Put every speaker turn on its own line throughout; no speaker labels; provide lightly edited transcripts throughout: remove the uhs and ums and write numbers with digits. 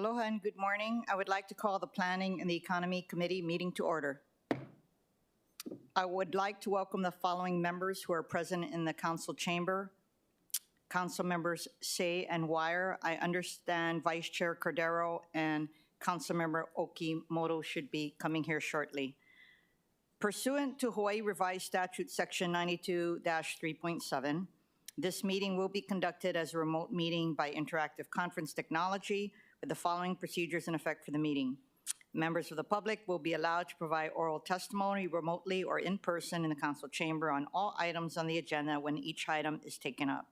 Aloha and good morning. I would like to call the Planning and the Economy Committee meeting to order. I would like to welcome the following members who are present in the council chamber. Council members Say and Wire. I understand Vice Chair Cordero and Council Member Okimoto should be coming here shortly. Pursuant to Hawaii Revised Statute Section 92-3.7, this meeting will be conducted as a remote meeting by interactive conference technology with the following procedures in effect for the meeting. Members of the public will be allowed to provide oral testimony remotely or in person in the council chamber on all items on the agenda when each item is taken up.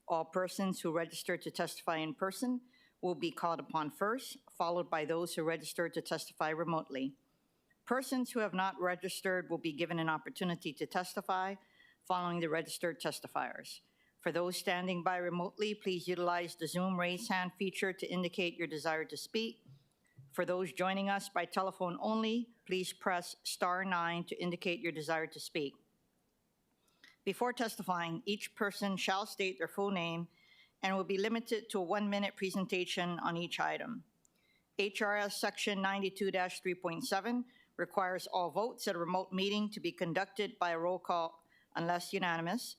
All persons who register to testify in person will be called upon first, followed by those who register to testify remotely. Persons who have not registered will be given an opportunity to testify following the registered testifiers. For those standing by remotely, please utilize the Zoom raise hand feature to indicate your desire to speak. For those joining us by telephone only, please press *9 to indicate your desire to speak. Before testifying, each person shall state their full name and will be limited to a 1-minute presentation on each item. HRS Section 92-3.7 requires all votes at a remote meeting to be conducted by a roll call unless unanimous.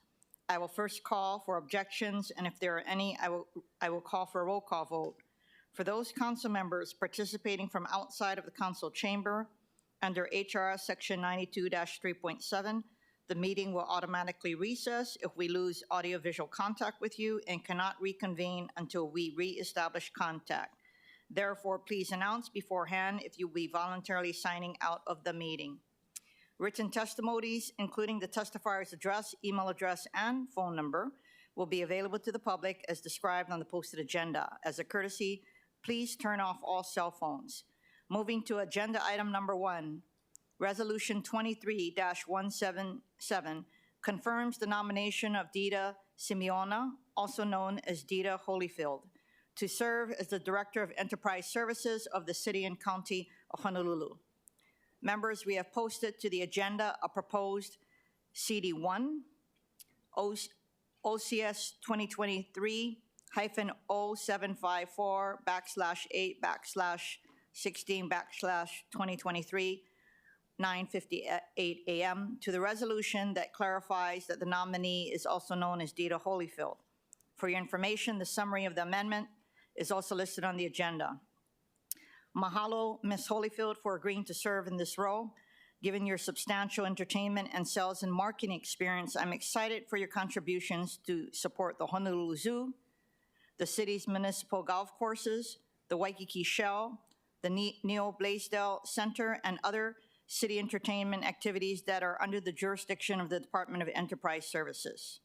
I will first call for objections, and if there are any, I will call for a roll call vote. For those council members participating from outside of the council chamber, under HRS Section 92-3.7, the meeting will automatically recess if we lose audiovisual contact with you and cannot reconvene until we reestablish contact. Therefore, please announce beforehand if you will be voluntarily signing out of the meeting. Written testimonies, including the testifier's address, email address, and phone number, will be available to the public as described on the posted agenda. As a courtesy, please turn off all cell phones. Moving to agenda item number 1, Resolution 23-177 confirms the nomination of Dita Simeona, also known as Dita Holyfield, to serve as the Director of Enterprise Services of the City and County of Honolulu. Members, we have posted to the agenda a proposed CD1, OCS 2023-8/16/2023, 9:58 a.m. to the resolution that clarifies that the nominee is also known as Dita Holyfield. For your information, the summary of the amendment is also listed on the agenda. Mahalo, Ms. Holyfield, for agreeing to serve in this role. Given your substantial entertainment and sales and marketing experience, I'm excited for your contributions to support the Honolulu Zoo, the city's municipal golf courses, the Waikiki Shell, the Neo Blaisdell Center, and other city entertainment activities that are under the jurisdiction of the Department of Enterprise Services.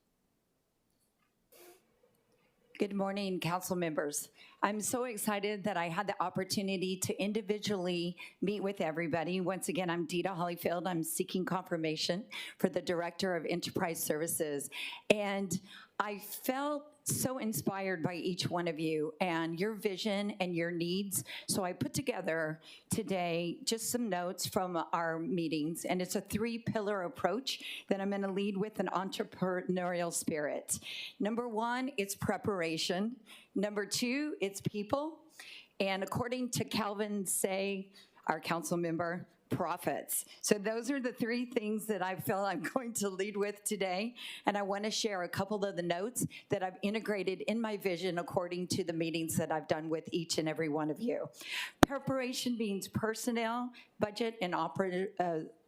Good morning, council members. I'm so excited that I had the opportunity to individually meet with everybody. Once again, I'm Dita Holyfield. I'm seeking confirmation for the Director of Enterprise Services. And I felt so inspired by each one of you and your vision and your needs. So I put together today just some notes from our meetings, and it's a 3-pillar approach that I'm going to lead with an entrepreneurial spirit. Number 1, it's preparation. Number 2, it's people. And according to Calvin Say, our council member, profits. So those are the 3 things that I feel I'm going to lead with today. And I want to share a couple of the notes that I've integrated in my vision according to the meetings that I've done with each and every one of you. Preparation means personnel, budget, and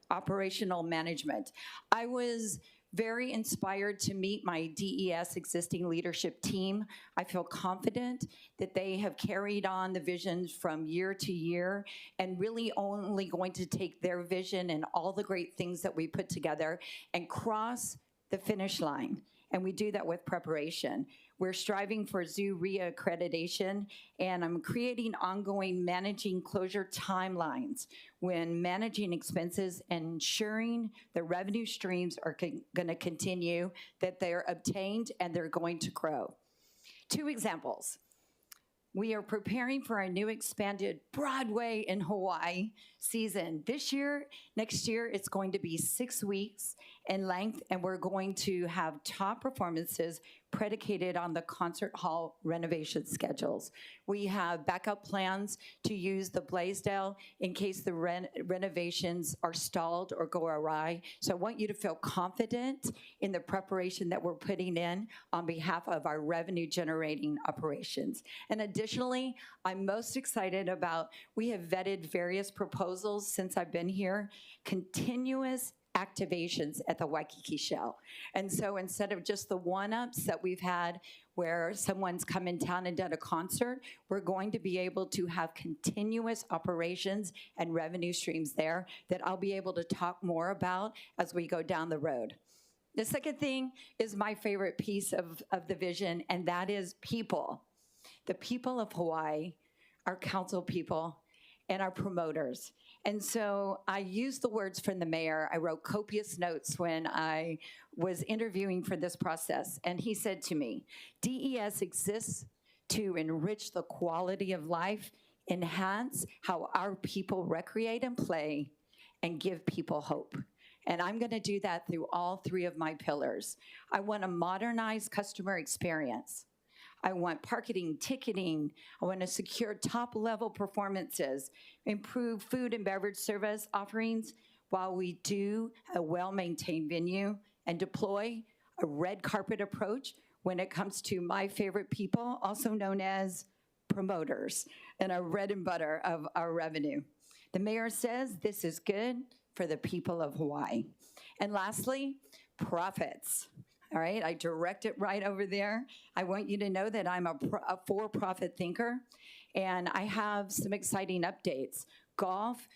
operational management. I was very inspired to meet my DES existing leadership team. I feel confident that they have carried on the visions from year to year and really only going to take their vision and all the great things that we put together and cross the finish line. And we do that with preparation. We're striving for zoo reaccreditation, and I'm creating ongoing managing closure timelines when managing expenses and ensuring the revenue streams are going to continue, that they're obtained and they're going to grow. 2 examples. We are preparing for a new expanded Broadway in Hawaii. season. Next year, it's going to be 6 weeks in length, and we're going to have top performances predicated on the concert hall renovation schedules. We have backup plans to use the Blaisdell in case the renovations are stalled or go awry. So I want you to feel confident in the preparation that we're putting in on behalf of our revenue generating operations. And additionally, I'm most excited about, we have vetted various proposals since I've been here, continuous activations at the Waikiki Shell. And so instead of just the one-ups that we've had where someone's come in town and done a concert, we're going to be able to have continuous operations and revenue streams there that I'll be able to talk more about as we go down the road. The second thing is my favorite piece of the vision, and that is people. The people of Hawaii, our council people, and our promoters. And so I used the words from the mayor. I wrote copious notes when I was interviewing for this process. And he said to me, DES exists to enrich the quality of life, enhance how our people recreate and play, and give people hope. And I'm going to do that through all three of my pillars. I want to modernize customer experience. I want parking, ticketing. I want to secure top-level performances, improve food and beverage service offerings while we do a well-maintained venue, and deploy a red carpet approach when it comes to my favorite people, also known as promoters, and our bread and butter of our revenue. The mayor says this is good for the people of Hawaii. And lastly, profits. All right, I direct it right over there. I want you to know that I'm a for-profit thinker, and I have some exciting updates. Golf,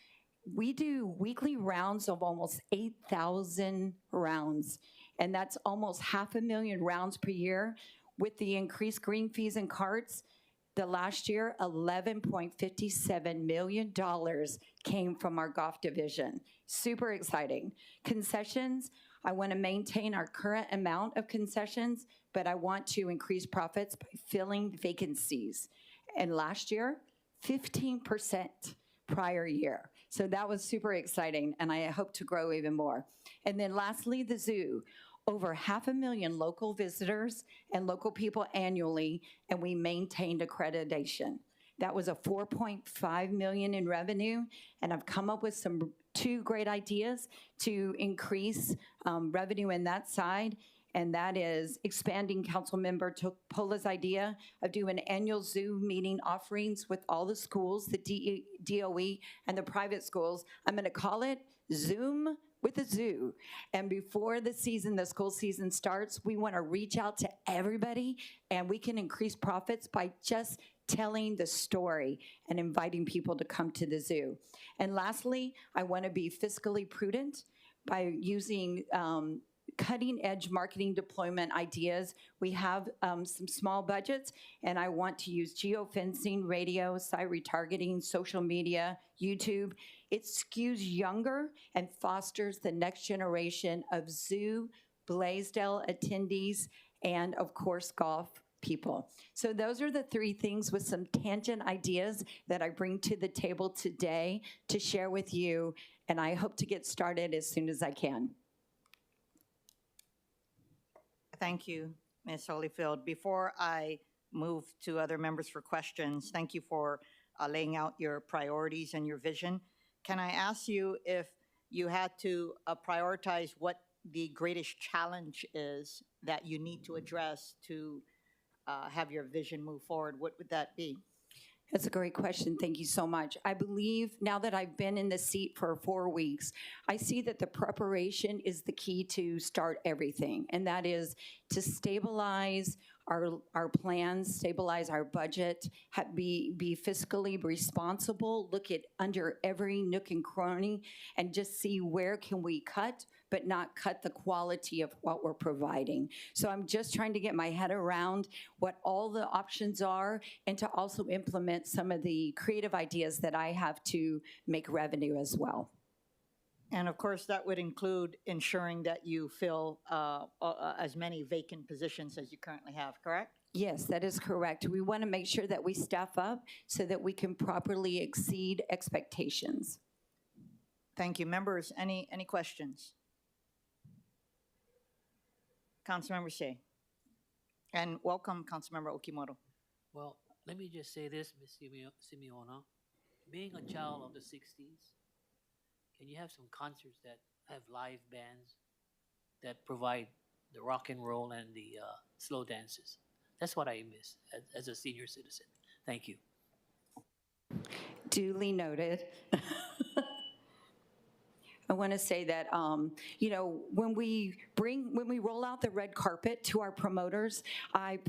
we do weekly rounds of almost 8,000 rounds, and that's almost 500,000 rounds per year. With the increased green fees and carts, the last year, $11.57 million came from our golf division. Super exciting. Concessions, I want to maintain our current amount of concessions, but I want to increase profits by filling vacancies. And last year, 15% prior year. So that was super exciting, and I hope to grow even more. And then lastly, the zoo. Over 500,000 local visitors and local people annually, and we maintained accreditation. That was a $4.5 million in revenue, and I've come up with two great ideas to increase revenue in that side, and that is expanding Councilmember Topola's idea of doing annual Zoom meeting offerings with all the schools, the DOE, and the private schools. I'm going to call it Zoom with a zoo. And before the school season starts, we want to reach out to everybody, and we can increase profits by just telling the story and inviting people to come to the zoo. And lastly, I want to be fiscally prudent by using cutting-edge marketing deployment ideas. We have some small budgets, and I want to use geofencing, radio, site retargeting, social media, YouTube. It skews younger and fosters the next generation of zoo, Blaisdell attendees, and of course, golf people. So those are the three things with some tangent ideas that I bring to the table today to share with you, and I hope to get started as soon as I can.
Thank you, Ms. Holyfield. Before I move to other members for questions, thank you for laying out your priorities and your vision. Can I ask you if you had to prioritize what the greatest challenge is that you need to address to have your vision move forward? What would that be?
That's a great question. Thank you so much. I believe now that I've been in the seat for 4 weeks, I see that the preparation is the key to start everything, and that is to stabilize our plans, stabilize our budget, be fiscally responsible, look at under every nook and cranny, and just see where can we cut, but not cut the quality of what we're providing. So I'm just trying to get my head around what all the options are, and to also implement some of the creative ideas that I have to make revenue as well.
And of course, that would include ensuring that you fill as many vacant positions as you currently have, correct?
Yes, that is correct. We want to make sure that we staff up so that we can properly exceed expectations.
Thank you. Members, any questions? Councilmember Shea. And welcome, Councilmember Okimoto.
Well, let me just say this, Ms. Simeona. Being a child of the 60s, can you have some concerts that have live bands that provide the rock and roll and the slow dances? That's what I miss as a senior citizen. Thank you.
Duly noted. I want to say that, when we roll out the red carpet to our promoters, I'm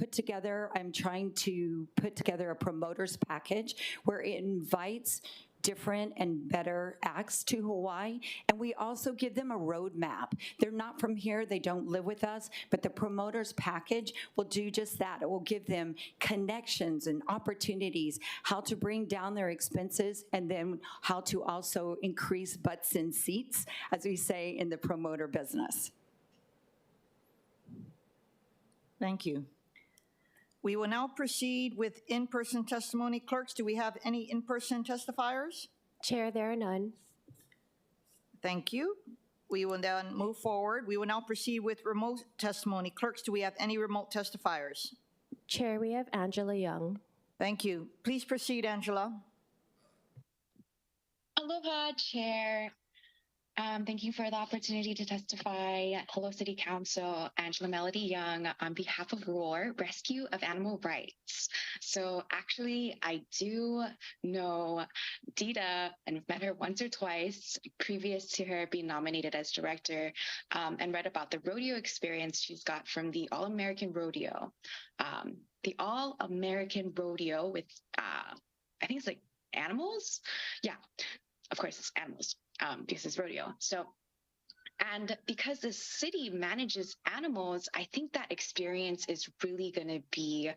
trying to put together a promoters package where it invites different and better acts to Hawaii, and we also give them a roadmap. They're not from here, they don't live with us, but the promoters package will do just that. It will give them connections and opportunities, how to bring down their expenses, and then how to also increase butts in seats, as we say in the promoter business.
Thank you. We will now proceed with in-person testimony. Clerks, do we have any in-person testifiers?
Chair, there are none.
Thank you. We will then move forward. We will now proceed with remote testimony. Clerks, do we have any remote testifiers?
Chair, we have Angela Young.
Thank you. Please proceed, Angela.
Aloha, Chair. Thank you for the opportunity to testify. Hello, City Council. Angela Melody Young on behalf of ROAR, Rescue of Animal Rights. So actually, I do know Dita and met her once or twice previous to her being nominated as director, and read about the rodeo experience she's got from the All-American Rodeo. The All-American Rodeo with, I think it's like animals? Yeah, of course it's animals. Because it's rodeo. So, and because the city manages animals, I think that experience is really going to be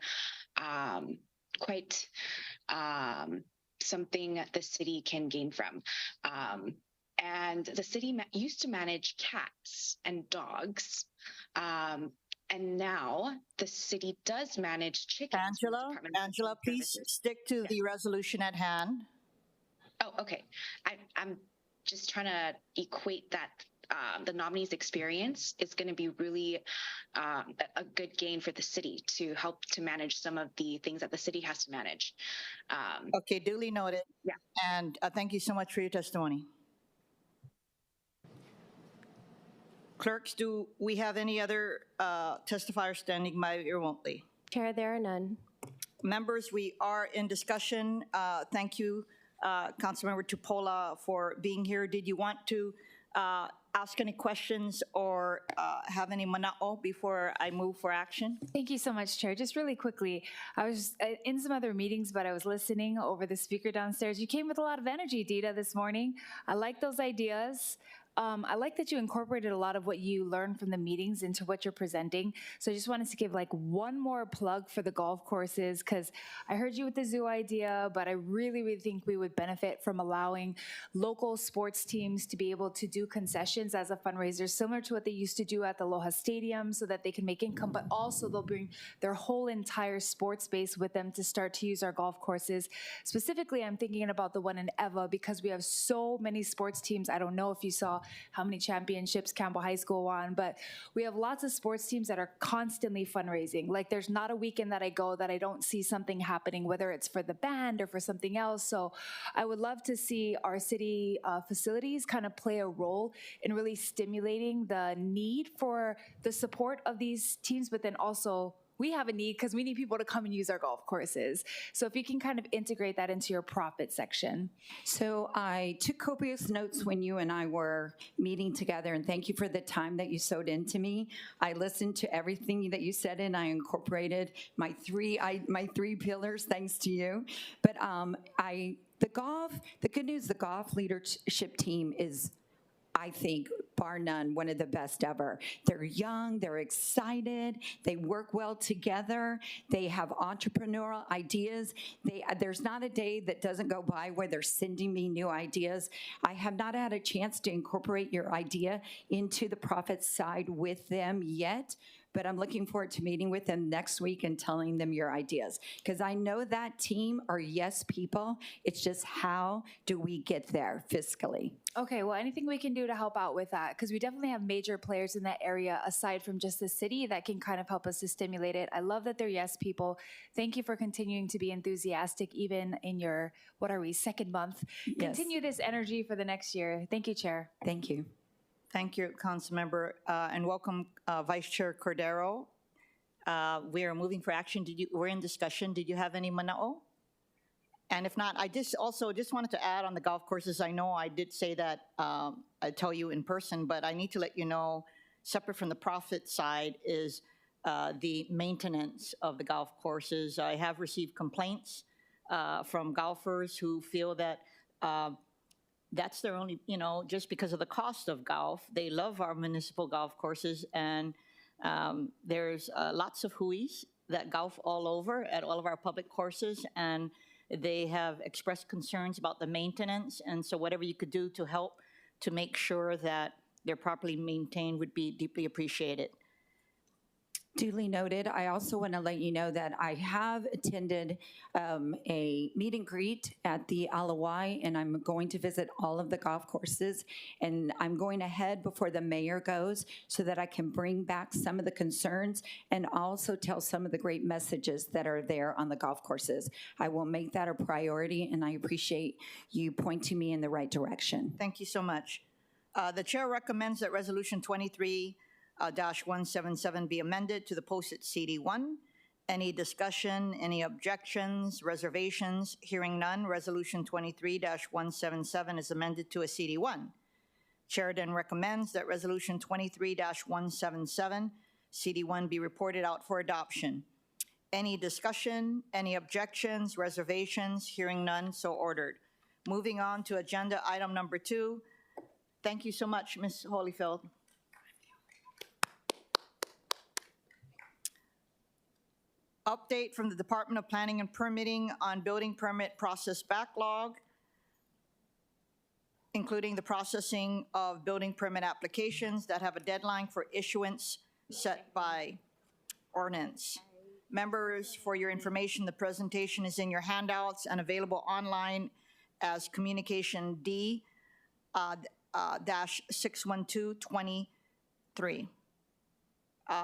quite something that the city can gain from. And the city used to manage cats and dogs. And now the city does manage chickens.
Angela, please stick to the resolution at hand.
Oh, okay. I'm just trying to equate that the nominee's experience is going to be really a good gain for the city to help to manage some of the things that the city has to manage.
Okay, duly noted.
Yeah.
And thank you so much for your testimony. Clerks, do we have any other testifiers standing by remotely?
Chair, there are none.
Members, we are in discussion. Thank you, Councilmember Tupola, for being here. Did you want to ask any questions or have any mana'o before I move for action?
Thank you so much, Chair. Just really quickly, I was in some other meetings, but I was listening over the speaker downstairs. You came with a lot of energy, Dita, this morning. I like those ideas. I like that you incorporated a lot of what you learned from the meetings into what you're presenting. So I just wanted to give like one more plug for the golf courses, because I heard you with the zoo idea, but I really, really think we would benefit from allowing local sports teams to be able to do concessions as a fundraiser, similar to what they used to do at the Aloha Stadium, so that they can make income, but also they'll bring their whole entire sports base with them to start to use our golf courses. Specifically, I'm thinking about the one in Eva, because we have so many sports teams. I don't know if you saw how many championships Campbell High School won, but we have lots of sports teams that are constantly fundraising. Like, there's not a weekend that I go that I don't see something happening, whether it's for the band or for something else. So I would love to see our city facilities kind of play a role in really stimulating the need for the support of these teams, but then also we have a need because we need people to come and use our golf courses. So if you can kind of integrate that into your profit section.
So I took copious notes when you and I were meeting together, and thank you for the time that you sewed into me. I listened to everything that you said, and I incorporated my three pillars thanks to you. But the good news, the golf leadership team is, I think, bar none, one of the best ever. They're young, they're excited, they work well together, they have entrepreneurial ideas. There's not a day that doesn't go by where they're sending me new ideas. I have not had a chance to incorporate your idea into the profit side with them yet, but I'm looking forward to meeting with them next week and telling them your ideas. Because I know that team are yes people. It's just how do we get there fiscally?
Okay, well, anything we can do to help out with that, because we definitely have major players in that area aside from just the city that can kind of help us to stimulate it. I love that they're yes people. Thank you for continuing to be enthusiastic even in your, what are we, second month?
Yes.
Continue this energy for the next year. Thank you, Chair.
Thank you.
Thank you, Councilmember, and welcome Vice Chair Cordero. We are moving for action. We're in discussion. Did you have any manao? And if not, I just wanted to add on the golf courses. I know I did say that I tell you in person, but I need to let you know, separate from the profit side is the maintenance of the golf courses. I have received complaints from golfers who feel that that's their only, just because of the cost of golf. They love our municipal golf courses, and there's lots of huis that golf all over at all of our public courses, and they have expressed concerns about the maintenance, and so whatever you could do to help to make sure that they're properly maintained would be deeply appreciated.
Duly noted. I also want to let you know that I have attended a meet and greet at the Alawai, and I'm going to visit all of the golf courses, and I'm going ahead before the mayor goes so that I can bring back some of the concerns and also tell some of the great messages that are there on the golf courses. I will make that a priority, and I appreciate you pointing me in the right direction.
Thank you so much. The chair recommends that Resolution 23-177 be amended to the posted CD1. Any discussion, any objections, reservations? Hearing none, Resolution 23-177 is amended to a CD1. Chair then recommends that Resolution 23-177, CD1, be reported out for adoption. Any discussion, any objections, reservations? Hearing none, so ordered. Moving on to agenda item number 2. Thank you so much, Ms. Holyfield. Update from the Department of Planning and Permitting on building permit process backlog, including the processing of building permit applications that have a deadline for issuance set by ordinance. Members, for your information, the presentation is in your handouts and available online as Communication D -61223.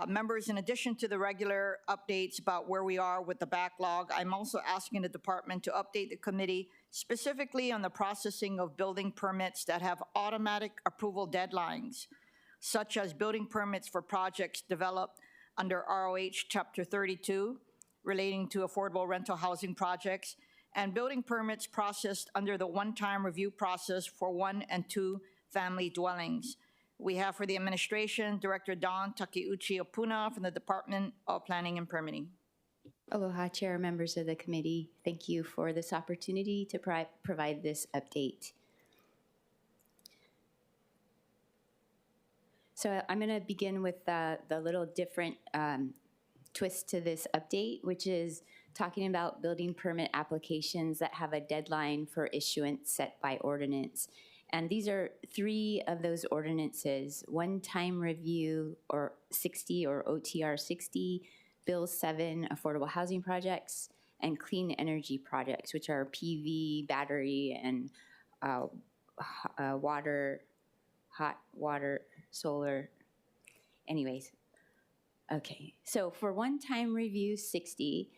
Members, in addition to the regular updates about where we are with the backlog, I'm also asking the department to update the committee specifically on the processing of building permits that have automatic approval deadlines, such as building permits for projects developed under ROH Chapter 32 relating to affordable rental housing projects, and building permits processed under the one-time review process for 1- and 2-family dwellings. We have for the administration, Director Dawn Takeuchi Opuna from the Department of Planning and Permitting.
Aloha, Chair, members of the committee. Thank you for this opportunity to provide this update. So I'm going to begin with the little different twist to this update, which is talking about building permit applications that have a deadline for issuance set by ordinance. And these are 3 of those ordinances: one-time review or 60 or OTR 60, Bill 7 affordable housing projects, and clean energy projects, which are PV, battery, and water, hot water, solar. Anyways, okay. So for one-time review 60,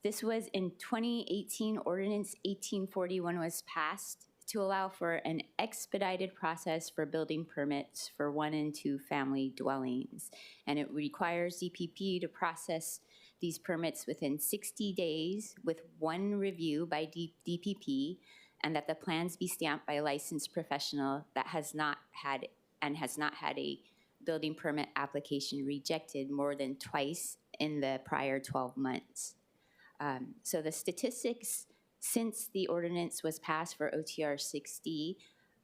this was in 2018, Ordinance 1841 was passed to allow for an expedited process for building permits for 1- and 2-family dwellings. And it requires DPP to process these permits within 60 days with 1 review by DPP, and that the plans be stamped by a licensed professional that has not had a building permit application rejected more than twice in the prior 12 months. So the statistics since the ordinance was passed for OTR 60,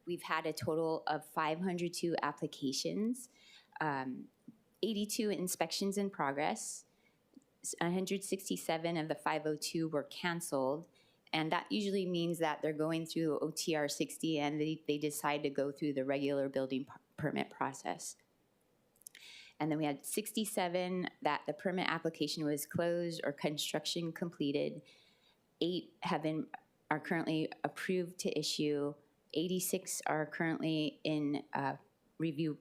we've had a total of 502 applications, 82 inspections in progress, 167 of the 502 were canceled, and that usually means that they're going through OTR 60 and they decide to go through the regular building permit process. And then we had 67 that the permit application was closed or construction completed. 8 are currently approved to issue. 86 are currently in review,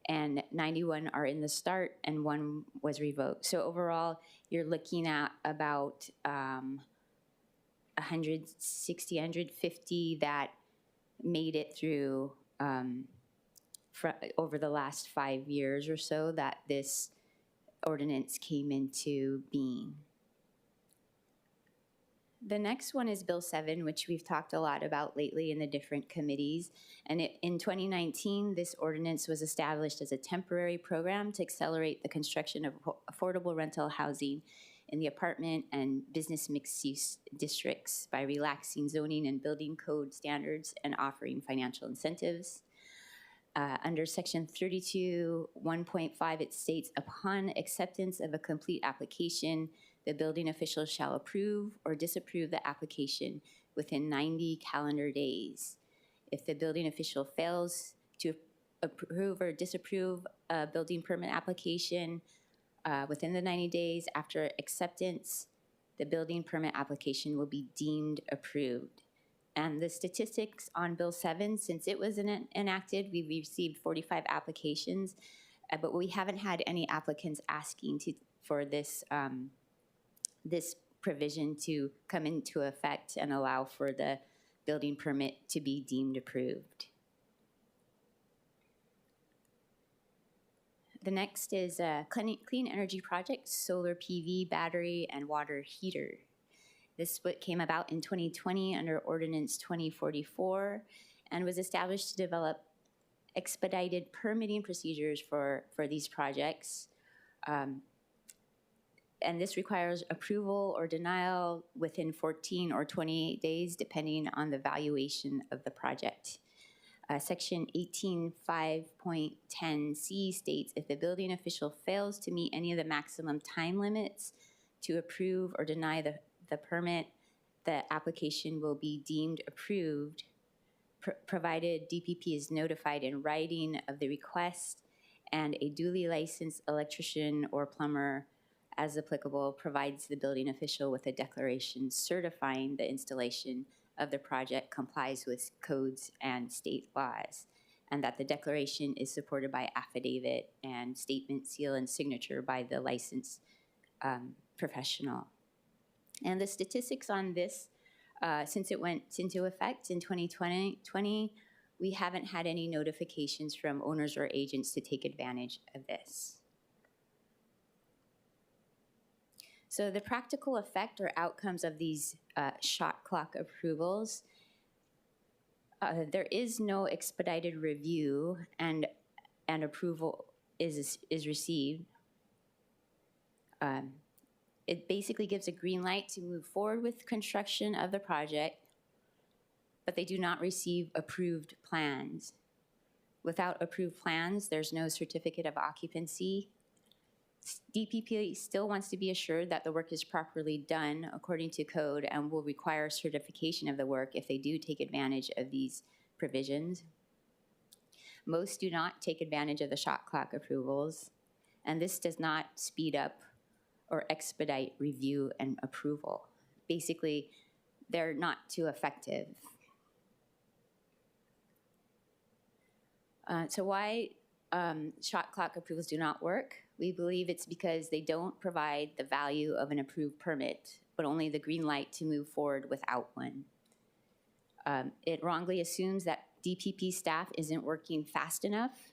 and 91 are in the start, and 1 was revoked. So overall, you're looking at about 160, 150 that made it through over the last 5 years or so that this ordinance came into being. The next one is Bill 7, which we've talked a lot about lately in the different committees. And in 2019, this ordinance was established as a temporary program to accelerate the construction of affordable rental housing in the apartment and business mixed-use districts by relaxing zoning and building code standards and offering financial incentives. Under Section 32, 1.5, it states, upon acceptance of a complete application, the building official shall approve or disapprove the application within 90 calendar days. If the building official fails to approve or disapprove a building permit application within the 90 days after acceptance, the building permit application will be deemed approved. And the statistics on Bill 7, since it was enacted, we received 45 applications, but we haven't had any applicants asking for this this provision to come into effect and allow for the building permit to be deemed approved. The next is clean energy project, solar PV, battery, and water heater. This came about in 2020 under Ordinance 2044 and was established to develop expedited permitting procedures for these projects. And this requires approval or denial within 14 or 28 days, depending on the valuation of the project. Section 18.5.10C states, if the building official fails to meet any of the maximum time limits to approve or deny the permit, the application will be deemed approved, provided DPP is notified in writing of the request and a duly licensed electrician or plumber, as applicable, provides the building official with a declaration certifying the installation of the project complies with codes and state laws, and that the declaration is supported by affidavit and statement, seal, and signature by the licensed professional. And the statistics on this, since it went into effect in 2020, we haven't had any notifications from owners or agents to take advantage of this. So the practical effect or outcomes of these shot clock approvals, there is no expedited review and approval is received. It basically gives a green light to move forward with construction of the project, but they do not receive approved plans. Without approved plans, there's no certificate of occupancy. DPP still wants to be assured that the work is properly done according to code and will require certification of the work if they do take advantage of these provisions. Most do not take advantage of the shot clock approvals, and this does not speed up or expedite review and approval. Basically, they're not too effective. So why shot clock approvals do not work? We believe it's because they don't provide the value of an approved permit, but only the green light to move forward without one. It wrongly assumes that DPP staff isn't working fast enough.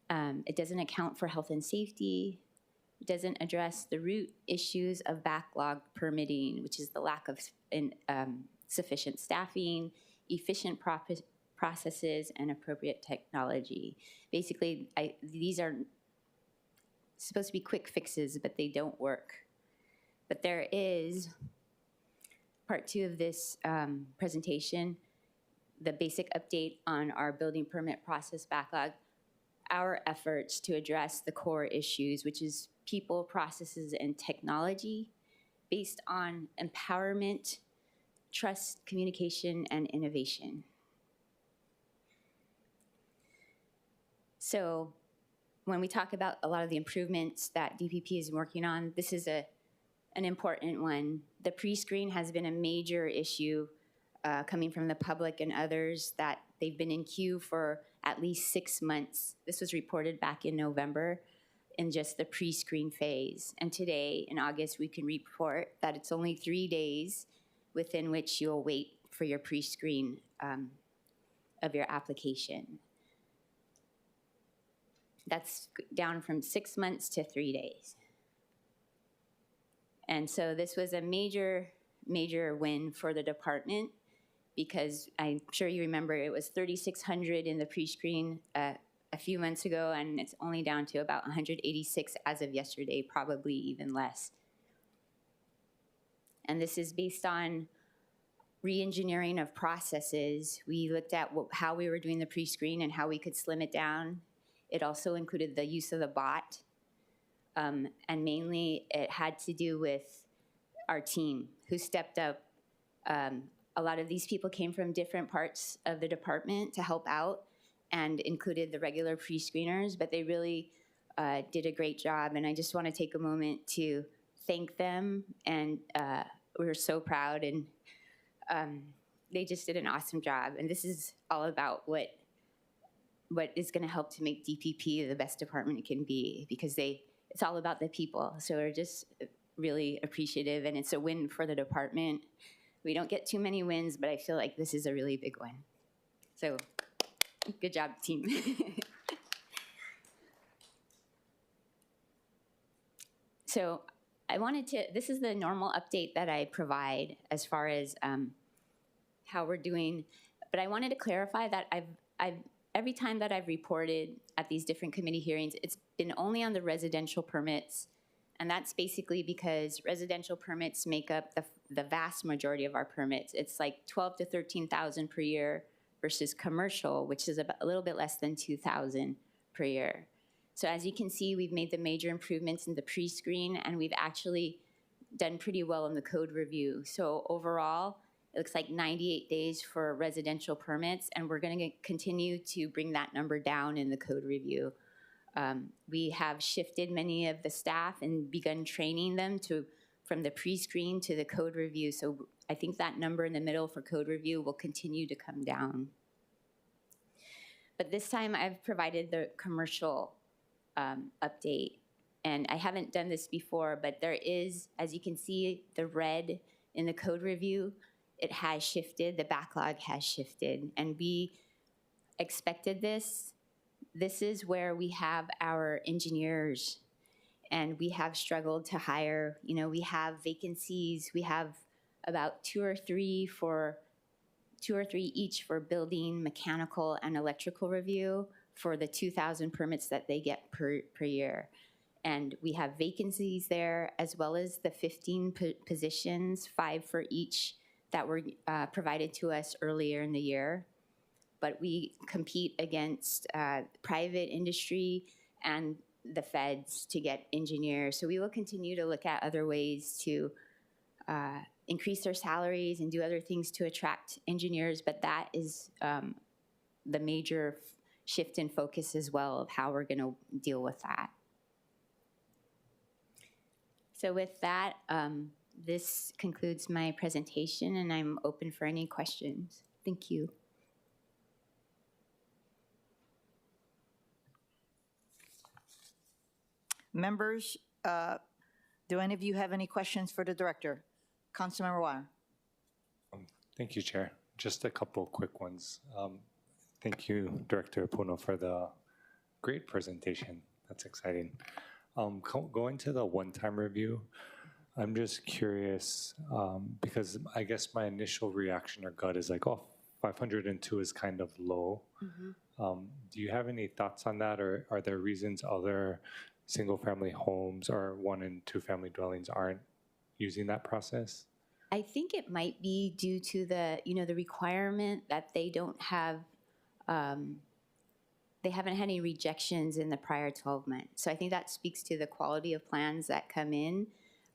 It doesn't account for health and safety. It doesn't address the root issues of backlog permitting, which is the lack of sufficient staffing, efficient processes, and appropriate technology. Basically, these are supposed to be quick fixes, but they don't work. But there is part 2 of this presentation, the basic update on our building permit process backlog, our efforts to address the core issues, which is people, processes, and technology based on empowerment, trust, communication, and innovation. So when we talk about a lot of the improvements that DPP is working on, this is an important one. The pre-screen has been a major issue coming from the public and others that they've been in queue for at least 6 months. This was reported back in November in just the pre-screen phase. And today, in August, we can report that it's only 3 days within which you'll wait for your pre-screen of your application. That's down from 6 months to 3 days. And so this was a major, major win for the department because I'm sure you remember it was 3,600 in the pre-screen a few months ago, and it's only down to about 186 as of yesterday, probably even less. And this is based on re-engineering of processes. We looked at how we were doing the pre-screen and how we could slim it down. It also included the use of the bot. And mainly it had to do with our team who stepped up. A lot of these people came from different parts of the department to help out and included the regular pre-screeners, but they really did a great job. And I just want to take a moment to thank them. And we're so proud, and they just did an awesome job. And this is all about what is going to help to make DPP the best department it can be, because it's all about the people. So we're just really appreciative, and it's a win for the department. We don't get too many wins, but I feel like this is a really big one. So good job, team. So this is the normal update that I provide as far as how we're doing. But I wanted to clarify that every time that I've reported at these different committee hearings, it's been only on the residential permits. And that's basically because residential permits make up the vast majority of our permits. It's like 12 to 13,000 per year versus commercial, which is a little bit less than 2,000 per year. So as you can see, we've made the major improvements in the pre-screen, and we've actually done pretty well in the code review. So overall, it looks like 98 days for residential permits, and we're going to continue to bring that number down in the code review. We have shifted many of the staff and begun training them from the pre-screen to the code review. So I think that number in the middle for code review will continue to come down. But this time I've provided the commercial update. And I haven't done this before, but there is, as you can see, the red in the code review, it has shifted, the backlog has shifted. And we expected this. This is where we have our engineers, and we have struggled to hire. You know, we have vacancies. We have about two or three each for building, mechanical, and electrical review for the 2,000 permits that they get per year. And we have vacancies there, as well as the 15 positions, 5 for each, that were provided to us earlier in the year. But we compete against private industry and the feds to get engineers. So we will continue to look at other ways to increase their salaries and do other things to attract engineers. But that is the major shift in focus as well of how we're going to deal with that. So with that, this concludes my presentation, and I'm open for any questions. Thank you.
Members, do any of you have any questions for the director? Councilmember Wire.
Thank you, Chair. Just a couple quick ones. Thank you, Director Puno, for the great presentation. That's exciting. Going to the one-time review, I'm just curious because I guess my initial reaction or gut is like, oh, 502 is kind of low. Mm-hmm. Do you have any thoughts on that, or are there reasons other single-family homes or 1- and 2-family dwellings aren't using that process?
I think it might be due to the requirement that they don't have, they haven't had any rejections in the prior 12 months. So I think that speaks to the quality of plans that come in,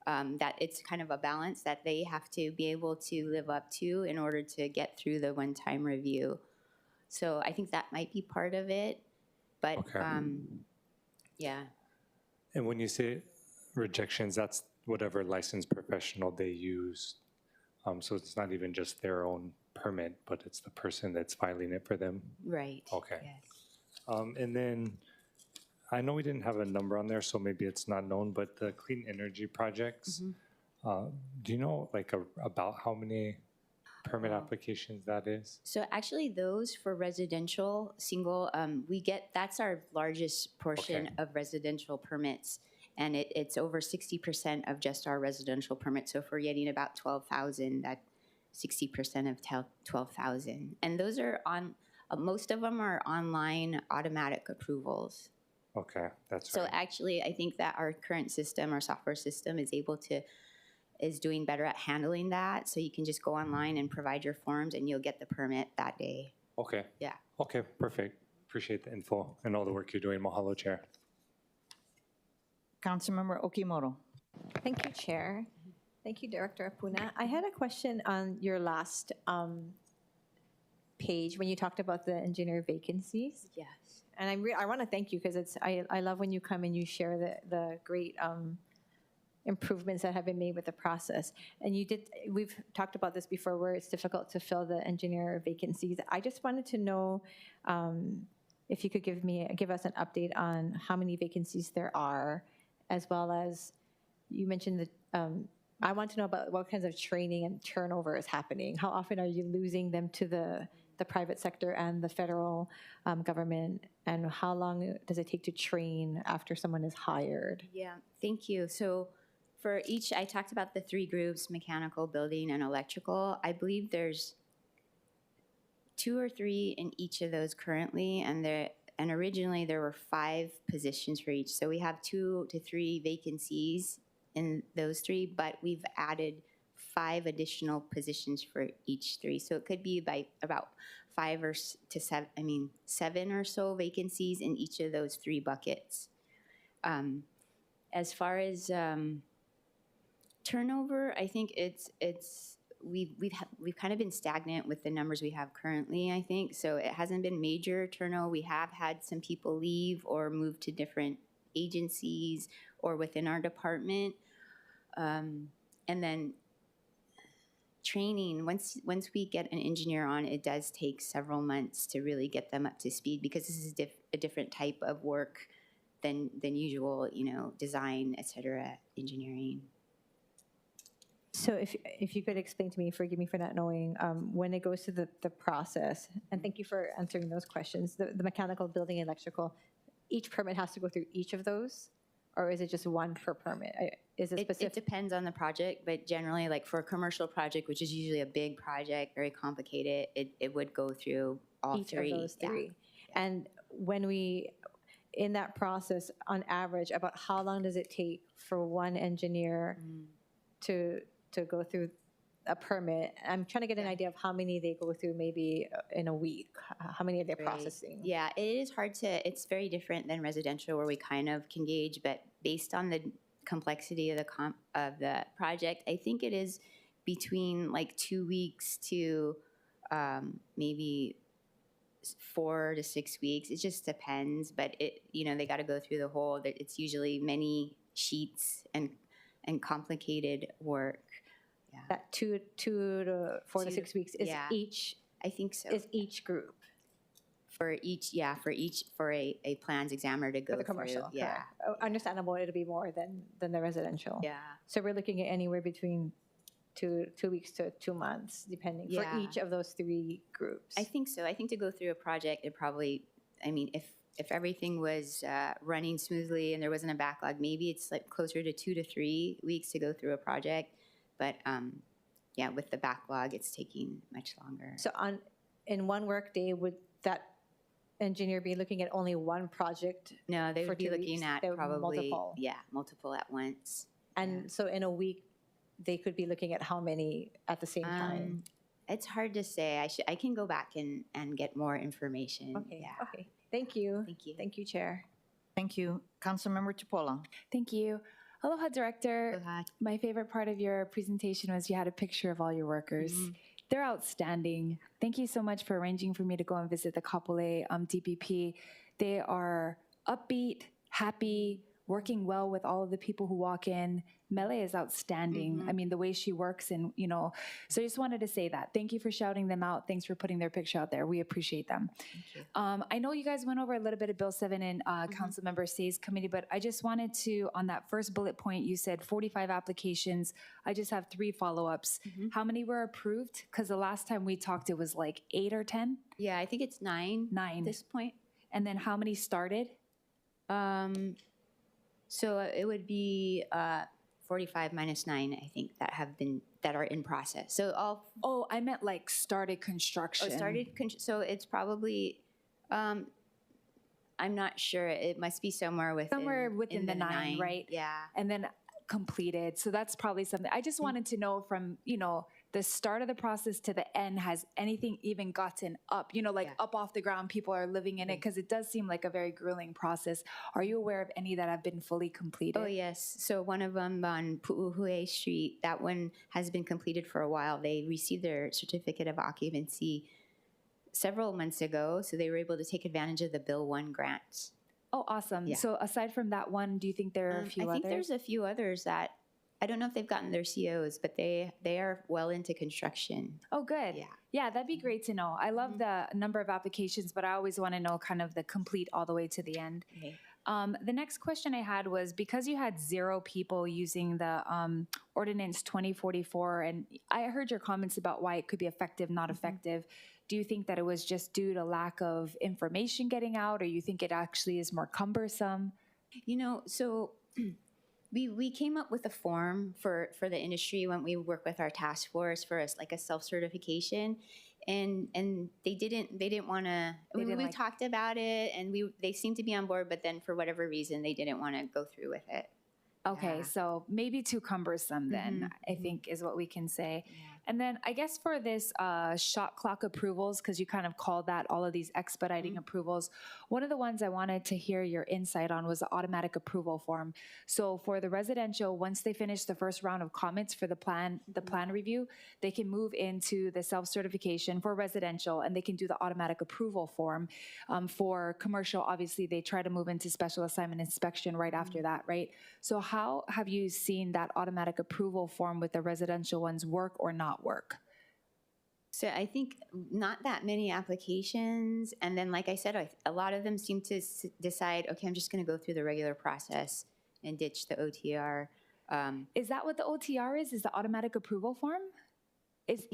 that it's kind of a balance that they have to be able to live up to in order to get through the one-time review. So I think that might be part of it. But
Okay.
yeah,
And when you say rejections, that's whatever licensed professional they use. So it's not even just their own permit, but it's the person that's filing it for them.
right.
Okay.
Yes.
And then I know we didn't have a number on there, so maybe it's not known, but the clean energy projects, do you know like about how many permit applications that is?
So actually, those for residential single, that's our largest portion
Okay.
of residential permits. And it's over 60% of just our residential permits. So if we're getting about 12,000, that 60% of 12,000. And those are most of them are online automatic approvals.
Okay, that's
So
right.
actually, I think that our current system, our software system is doing better at handling that. So you can just go online and provide your forms and you'll get the permit that day.
Okay.
Yeah.
Okay, perfect. Appreciate the info and all the work you're doing. Mahalo, Chair.
Councilmember Okimoto.
Thank you, Chair. Thank you, Director Apuna. I had a question on your last page when you talked about the engineer vacancies.
Yes.
And I want to thank you because I love when you come and you share the great improvements that have been made with the process. And we've talked about this before where it's difficult to fill the engineer vacancies. I just wanted to know if you could give us an update on how many vacancies there are, as well as you mentioned that I want to know about what kinds of training and turnover is happening. How often are you losing them to the private sector and the federal government, and how long does it take to train after someone is hired?
Yeah, thank you. So for each, I talked about the 3 groups, mechanical, building, and electrical. I believe there's 2 or 3 in each of those currently, and originally there were 5 positions for each. So we have 2 to 3 vacancies in those 3, but we've added 5 additional positions for each 3. So it could be by about 7 or so vacancies in each of those 3 buckets. As far as turnover, I think we've kind of been stagnant with the numbers we have currently, I think. So it hasn't been major turnover. We have had some people leave or move to different agencies or within our department. And then training, once we get an engineer on, it does take several months to really get them up to speed because this is a different type of work than usual, design, et cetera, engineering.
So if you could explain to me, forgive me for not knowing, when it goes to the process, and thank you for answering those questions, the mechanical, building, electrical, each permit has to go through each of those? Or is it just one per permit? Is it specific?
It depends on the project, but generally, like for a commercial project, which is usually a big project, very complicated, it would go through all
each
3.
of those 3. Yeah. And in that process, on average, about how long does it take for one engineer to go through a permit? I'm trying to get an idea of how many they go through maybe in a week. How many are they processing?
Yeah, it is hard to, it's very different than residential where we kind of can gauge, but based on the complexity of the project, I think it is between like 2 weeks to maybe 4 to 6 weeks. It just depends, but they got to go through the whole, it's usually many sheets and complicated work. Yeah.
That 2 to 4 to 6 weeks is each.
I think so.
Is each group
for a plans examiner to go
for the commercial?
through. Yeah,
understandable. It'll be more than the residential.
Yeah.
So we're looking at anywhere between 2 weeks to 2 months, depending for each of those 3 groups.
I think so. I think to go through a project, it probably. I mean, if everything was running smoothly and there wasn't a backlog, maybe it's like closer to 2 to 3 weeks to go through a project. But with the backlog, it's taking much longer.
So in one work day, would that engineer be looking at only one project?
No, they would be looking
weeks?
at probably multiple at once.
And so in a week, they could be looking at how many at the same time?
It's hard to say. I can go back and get more information.
Okay.
Yeah.
Okay. Thank you.
Thank you.
Thank you, Chair.
Thank you. Councilmember Chipola.
Thank you. Aloha, Director.
Aloha.
My favorite part of your presentation was you had a picture of all your workers. They're outstanding. Thank you so much for arranging for me to go and visit the Kapolei DPP. They are upbeat, happy, working well with all of the people who walk in. Mele is outstanding. I mean, the way she works and, so I just wanted to say that. Thank you for shouting them out. Thanks for putting their picture out there. We appreciate them. I know you guys went over a little bit of Bill 7 and Councilmember Say's committee, but I just wanted to, on that first bullet point, you said 45 applications. I just have 3 follow-ups. How many were approved? Because the last time we talked, it was like 8 or 10?
Yeah, I think it's 9.
9.
At this point.
And then how many started?
So it would be 45 minus 9, I think, that are in process. So all
Oh, I meant like started construction.
so it's probably I'm not sure. It must be somewhere within
in the 9, right?
Yeah.
And then completed. So that's probably something. I just wanted to know from, the start of the process to the end, has anything even gotten up, up off the ground, people are living in it? Because it does seem like a very grueling process. Are you aware of any that have been fully completed?
Oh, yes. So one of them on Pu'uhue Street, that one has been completed for a while. They received their certificate of occupancy several months ago, so they were able to take advantage of the Bill 1 grants.
Oh, awesome.
Yeah.
So aside from that one, do you think there are a few
I think
others?
there's a few others that, I don't know if they've gotten their COs, but they are well into construction.
Oh, good.
Yeah.
Yeah, that'd be great to know. I love the number of applications, but I always want to know kind of the complete all the way to the end.
Okay.
The next question I had was, because you had 0 people using the Ordinance 2044, and I heard your comments about why it could be effective, not effective. Do you think that it was just due to lack of information getting out, or you think it actually is more cumbersome?
So we came up with a form for the industry when we work with our task force for us, like a self-certification. And they didn't want to. We talked about it, and they seemed to be on board, but then for whatever reason, they didn't want to go through with it.
Okay,
Yeah.
so maybe too cumbersome then, I think is what we can say.
Yeah.
And then I guess for this shot clock approvals, because you kind of called that all of these expediting approvals, one of the ones I wanted to hear your insight on was the automatic approval form. So for the residential, once they finish the first round of comments for the plan review, they can move into the self-certification for residential, and they can do the automatic approval form. For commercial, obviously, they try to move into special assignment inspection right after that, right? So how have you seen that automatic approval form with the residential ones work or not work?
So I think not that many applications. And then, like I said, a lot of them seem to decide, okay, I'm just going to go through the regular process and ditch the OTR.
Is that what the OTR is the automatic approval form?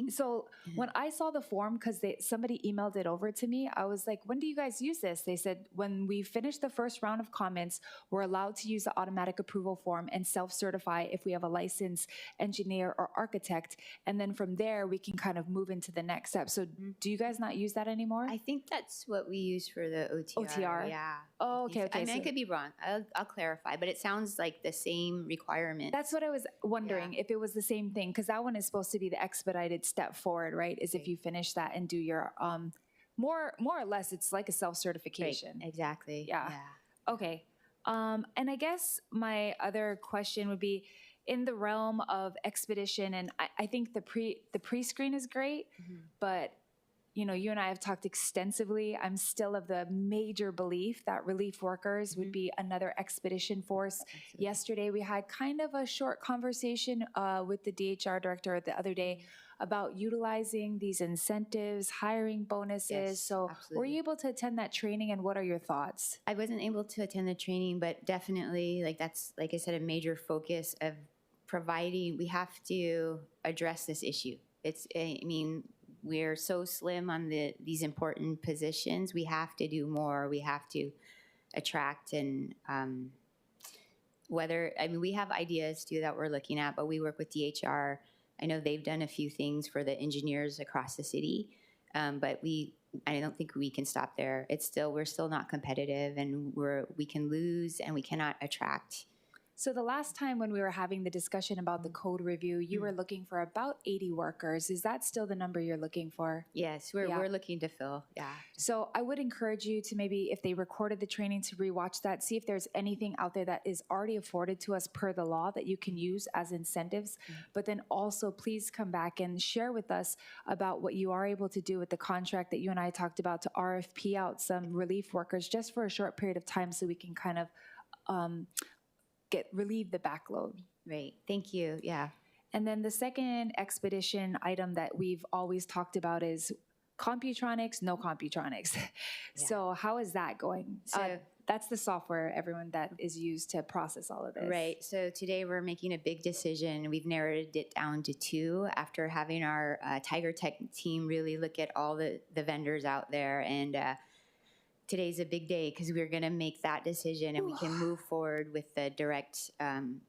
So when I saw the form, because somebody emailed it over to me, I was like, when do you guys use this? They said, when we finish the first round of comments, we're allowed to use the automatic approval form and self-certify if we have a licensed engineer or architect. And then from there, we can kind of move into the next step. So do you guys not use that anymore?
I think that's what we use for the OTR.
OTR?
Yeah.
Oh, okay.
I mean, I could be wrong. I'll clarify, but it sounds like the same requirement.
That's what I was wondering, if it was the same thing, because that one is supposed to be the expedited step forward, right? Is if you finish that and do your more or less, it's like a self-certification.
Right. Exactly.
Yeah. Okay. And I guess my other question would be, in the realm of expedition, and I think the pre-screen is great, but you and I have talked extensively. I'm still of the major belief that relief workers would be another expedition force.
Absolutely.
Yesterday, we had kind of a short conversation with the DHR director the other day about utilizing these incentives, hiring bonuses.
Yes,
So
absolutely.
were you able to attend that training, and what are your thoughts?
I wasn't able to attend the training, but definitely, that's, like I said, a major focus of providing. We have to address this issue. We're so slim on these important positions. We have to do more. We have to attract and we have ideas too that we're looking at, but we work with DHR. I know they've done a few things for the engineers across the city, but I don't think we can stop there. We're still not competitive, and we can lose, and we cannot attract.
So the last time when we were having the discussion about the code review, you were looking for about 80 workers. Is that still the number you're looking for?
Yes,
Yeah.
we're looking to fill. Yeah.
So I would encourage you to maybe, if they recorded the training, to rewatch that, see if there's anything out there that is already afforded to us per the law that you can use as incentives. But then also please come back and share with us about what you are able to do with the contract that you and I talked about to RFP out some relief workers just for a short period of time so we can kind of relieve the backload.
Right. Thank you. Yeah.
And then the second expedition item that we've always talked about is Computronics, no Computronics. So how is that going?
So
That's the software, everyone, that is used to process all of this.
right. So today we're making a big decision. We've narrowed it down to 2 after having our Tiger Tech team really look at all the vendors out there. And today's a big day because we're going to make that decision and we can move forward with the direct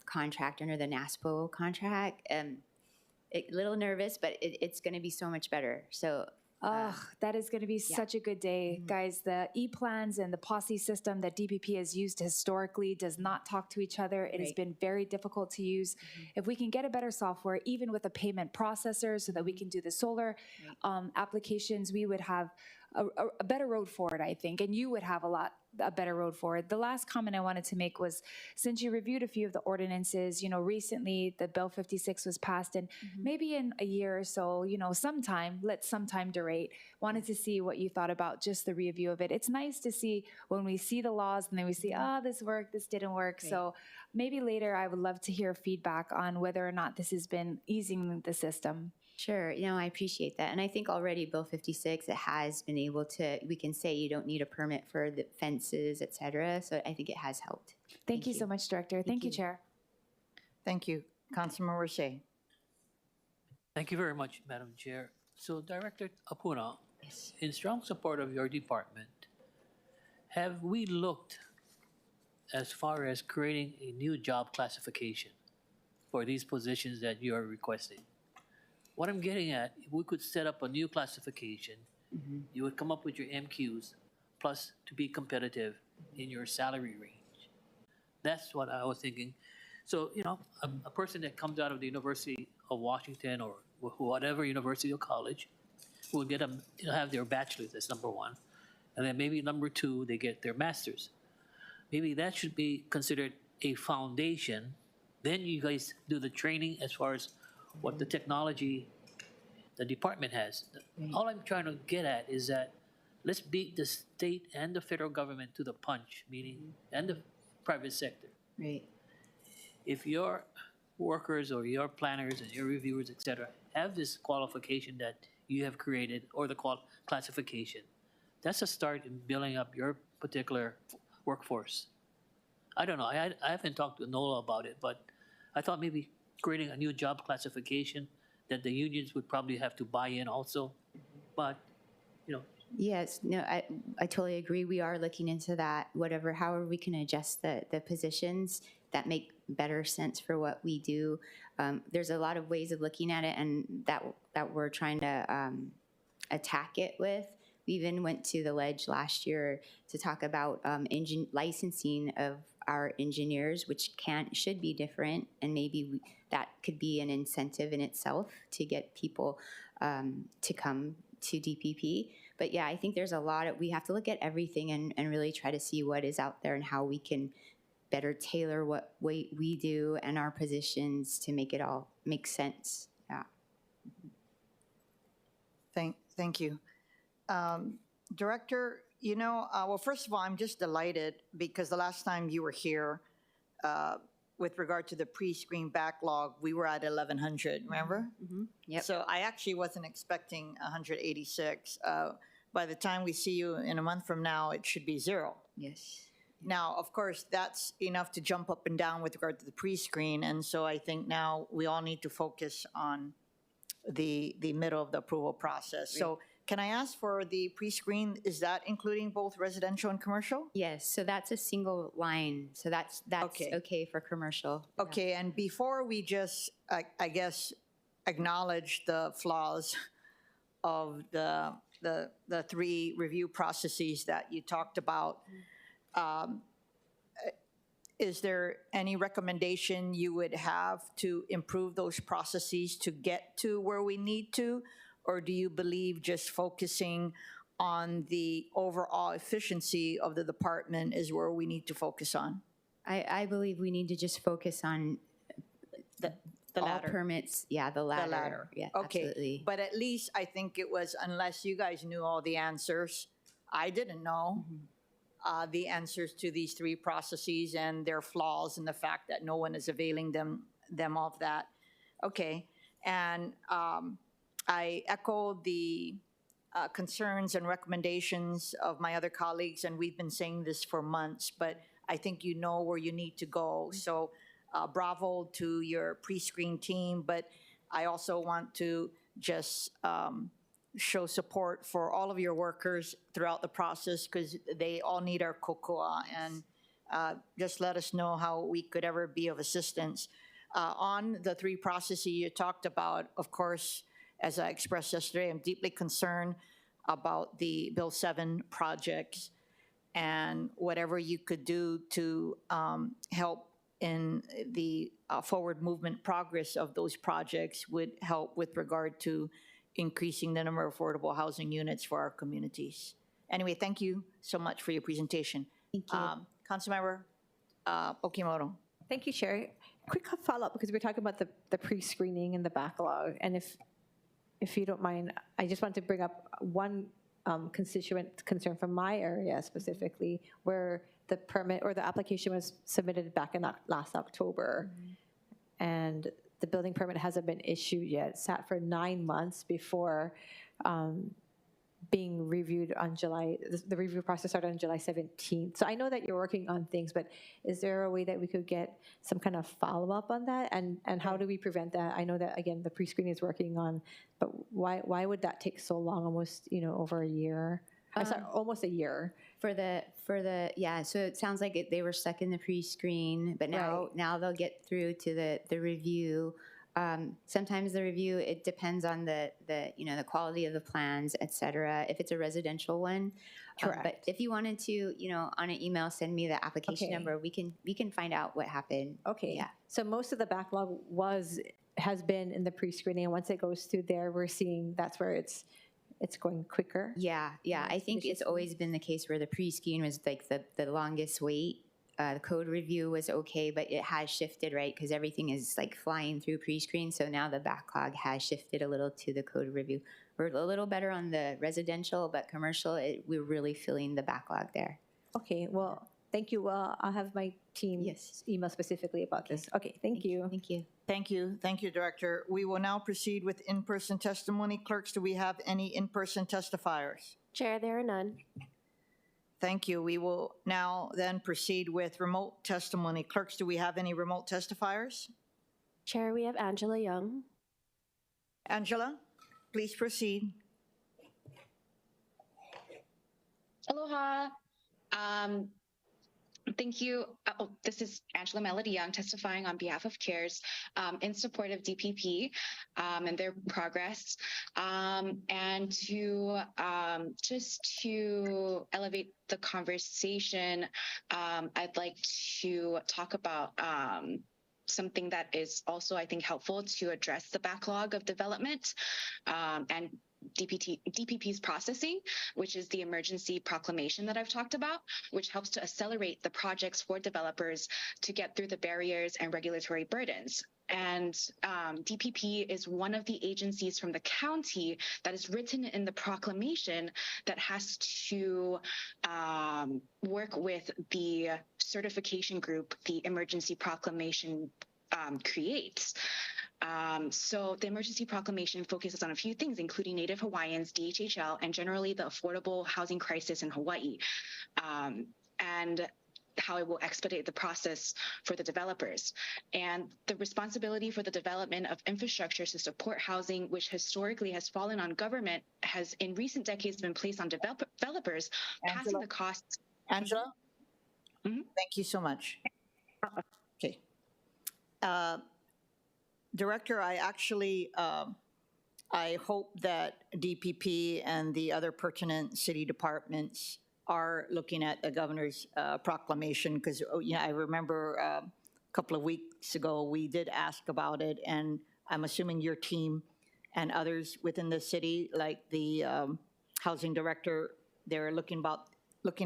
contract under the NASPO contract. A little nervous, but it's going to be so much better. So
that is going to be such a good day. Guys, the e-plans and the POSSE system that DPP has used historically does not talk to each other. It has been very difficult to use. If we can get a better software, even with a payment processor so that we can do the solar applications, we would have a better road forward, I think, and you would have a better road forward. The last comment I wanted to make was, since you reviewed a few of the ordinances, recently the Bill 56 was passed, and maybe in a year or so, let some time durate. Wanted to see what you thought about just the review of it. It's nice to see when we see the laws and then we see, this worked, this didn't work. Right. So maybe later I would love to hear feedback on whether or not this has been easing the system.
Sure. I appreciate that. And I think already Bill 56, it has been able to, we can say you don't need a permit for the fences, et cetera. So I think it has helped.
Thank you so much, Director. Thank you, Chair.
Thank you. Councilman Roche.
Thank you very much, Madam Chair. So Director Apuna, in strong support of your department, have we looked as far as creating a new job classification for these positions that you are requesting? What I'm getting at, if we could set up a new classification, you would come up with your MQs, plus to be competitive in your salary range. That's what I was thinking. So, a person that comes out of the University of Washington or whatever university or college will get have their bachelor's, that's number 1. And then maybe number 2, they get their master's. Maybe that should be considered a foundation. Then you guys do the training as far as what the technology the department has. All I'm trying to get at is that let's beat the state and the federal government to the punch, meaning, and the private sector.
Right.
If your workers or your planners and your reviewers, et cetera, have this qualification that you have created or the classification, that's a start in building up your particular workforce. I don't know. I haven't talked to NOLA about it, but I thought maybe creating a new job classification that the unions would probably have to buy in also. But,
Yes, no, I totally agree. We are looking into that, however we can adjust the positions that make better sense for what we do. There's a lot of ways of looking at it and that we're trying to attack it with. We even went to the ledge last year to talk about licensing of our engineers, which should be different, and maybe that could be an incentive in itself to get people to come to DPP. But yeah, I think there's we have to look at everything and really try to see what is out there and how we can better tailor what we do and our positions to make it all make sense. Yeah.
Thank you. Director, well, first of all, I'm just delighted because the last time you were here, with regard to the pre-screen backlog, we were at 1,100, remember?
Yep.
So I actually wasn't expecting 186. By the time we see you in a month from now, it should be 0.
Yes.
Now, of course, that's enough to jump up and down with regard to the pre-screen, and so I think now we all need to focus on the middle of the approval process. So can I ask for the pre-screen, is that including both residential and commercial?
Yes, so that's a single line. So that's okay for commercial.
Okay, and before we just, I guess, acknowledge the flaws of the 3 review processes that you talked about, is there any recommendation you would have to improve those processes to get to where we need to? Or do you believe just focusing on the overall efficiency of the department is where we need to focus on?
I believe we need to just focus on
The
all
latter.
permits. Yeah, the latter.
latter.
Yeah,
Okay,
absolutely.
but at least I think it was, unless you guys knew all the answers, I didn't know the answers to these three processes and their flaws and the fact that no one is availing them of that. Okay, and I echo the concerns and recommendations of my other colleagues, and we've been saying this for months, but I think you know where you need to go. So bravo to your pre-screen team, but I also want to just show support for all of your workers throughout the process because they all need our cocoa, and just let us know how we could ever be of assistance. On the three processes you talked about, of course, as I expressed yesterday, I'm deeply concerned about the Bill 7 projects and whatever you could do to help in the forward movement progress of those projects would help with regard to increasing the number of affordable housing units for our communities. Anyway, thank you so much for your presentation.
Thank you.
Councilmember Okimoto.
Thank you, Chair. Quick follow-up, because we're talking about the pre-screening and the backlog. And if you don't mind, I just want to bring up one constituent concern from my area specifically, where the permit or the application was submitted back in last October. And the building permit hasn't been issued yet. It sat for 9 months before being reviewed on the review process started on July 17th. So I know that you're working on things, but is there a way that we could get some kind of follow-up on that? And how do we prevent that? I know that, again, the pre-screen is working on, but why would that take so long, almost, over a year? I'm sorry, almost a year.
For the yeah, so it sounds like they were stuck in the pre-screen, but now they'll get through to the review. Sometimes the review, it depends on the quality of the plans, et cetera, if it's a residential one.
Correct.
But if you wanted to, on an email, send me the application
Okay.
number, we can find out what happened.
Okay.
Yeah.
So most of the backlog has been in the pre-screening, and once it goes through there, we're seeing that's where it's going quicker.
Yeah. I think it's always been the case where the pre-screen was like the longest wait. The code review was okay, but it has shifted, right? Because everything is like flying through pre-screen. So now the backlog has shifted a little to the code review. We're a little better on the residential, but commercial, we're really feeling the backlog there.
Okay, well, thank you. Well, I'll have my team email specifically about this. Okay, thank you.
Thank you.
Thank you. Thank you, Director. We will now proceed with in-person testimony. Clerks, do we have any in-person testifiers?
Chair, there are none.
Thank you. We will now then proceed with remote testimony. Clerks, do we have any remote testifiers?
Chair, we have Angela Young.
Angela, please proceed.
Aloha. Thank you. This is Angela Melody Young testifying on behalf of CARES in support of DPP and their progress. And to elevate the conversation, I'd like to talk about something that is also, I think, helpful to address the backlog of development and DPP's processing, which is the emergency proclamation that I've talked about, which helps to accelerate the projects for developers to get through the barriers and regulatory burdens. And DPP is one of the agencies from the county that is written in the proclamation that has to work with the certification group the emergency proclamation creates. So the emergency proclamation focuses on a few things, including Native Hawaiians, DHHL, and generally the affordable housing crisis in Hawaii, and how it will expedite the process for the developers. And the responsibility for the development of infrastructure to support housing, which historically has fallen on government, has in recent decades been placed on developers, passing the costs.
Angela?
Mm-hmm.
Thank you so much. Okay. Director, I actually, I hope that DPP and the other pertinent city departments are looking at the governor's proclamation, because, I remember a couple of weeks ago, we did ask about it, and I'm assuming your team and others within the city, like the housing director, they're looking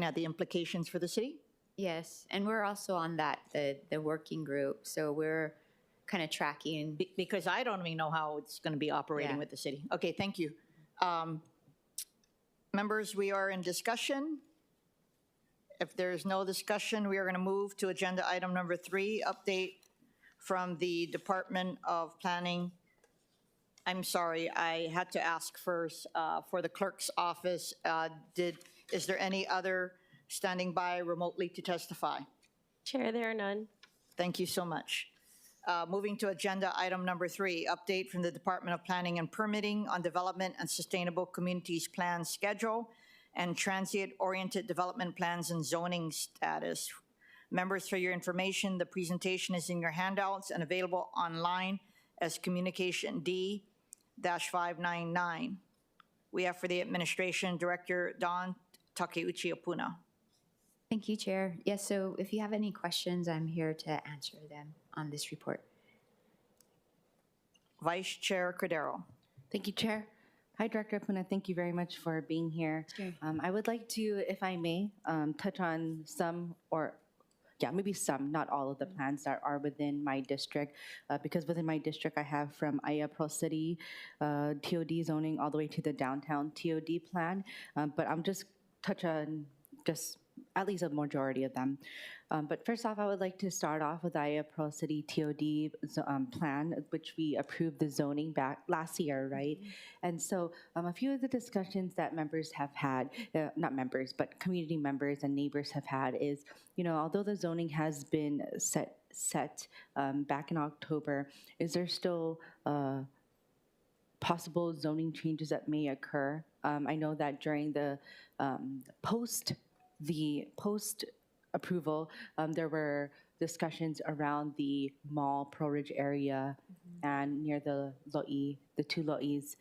at the implications for the city?
Yes, and we're also on that, the working group, so we're kind of tracking.
Because I don't even know how it's going to be operating
Yeah.
with the city. Okay, thank you. Members, we are in discussion. If there is no discussion, we are going to move to agenda item number 3, update from the Department of Planning. I'm sorry, I had to ask first for the clerk's office. Is there any other standing by remotely to testify?
Chair, there are none.
Thank you so much. Moving to agenda item number 3, update from the Department of Planning and Permitting on Development and Sustainable Communities Plan Schedule and Transient-Oriented Development Plans and Zoning Status. Members, for your information, the presentation is in your handouts and available online as Communication D-599. We have for the Administration Director, Dawn Takeuchi Apuna.
Thank you, Chair. Yes, so if you have any questions, I'm here to answer them on this report.
Vice Chair Cordero.
Thank you, Chair. Hi, Director Apuna. Thank you very much for being here.
Sure.
I would like to, if I may, touch on some maybe some, not all of the plans that are within my district, because within my district I have from Aya Pro City, TOD zoning, all the way to the downtown TOD plan, but I'm just touch on just at least a majority of them. But first off, I would like to start off with Aya Pro City TOD plan, which we approved the zoning back last year, right? And so a few of the discussions that members have had, not members, but community members and neighbors have had is, although the zoning has been set back in October, is there still possible zoning changes that may occur? I know that during the post approval, there were discussions around the mall Pro Ridge area and near the two lo'is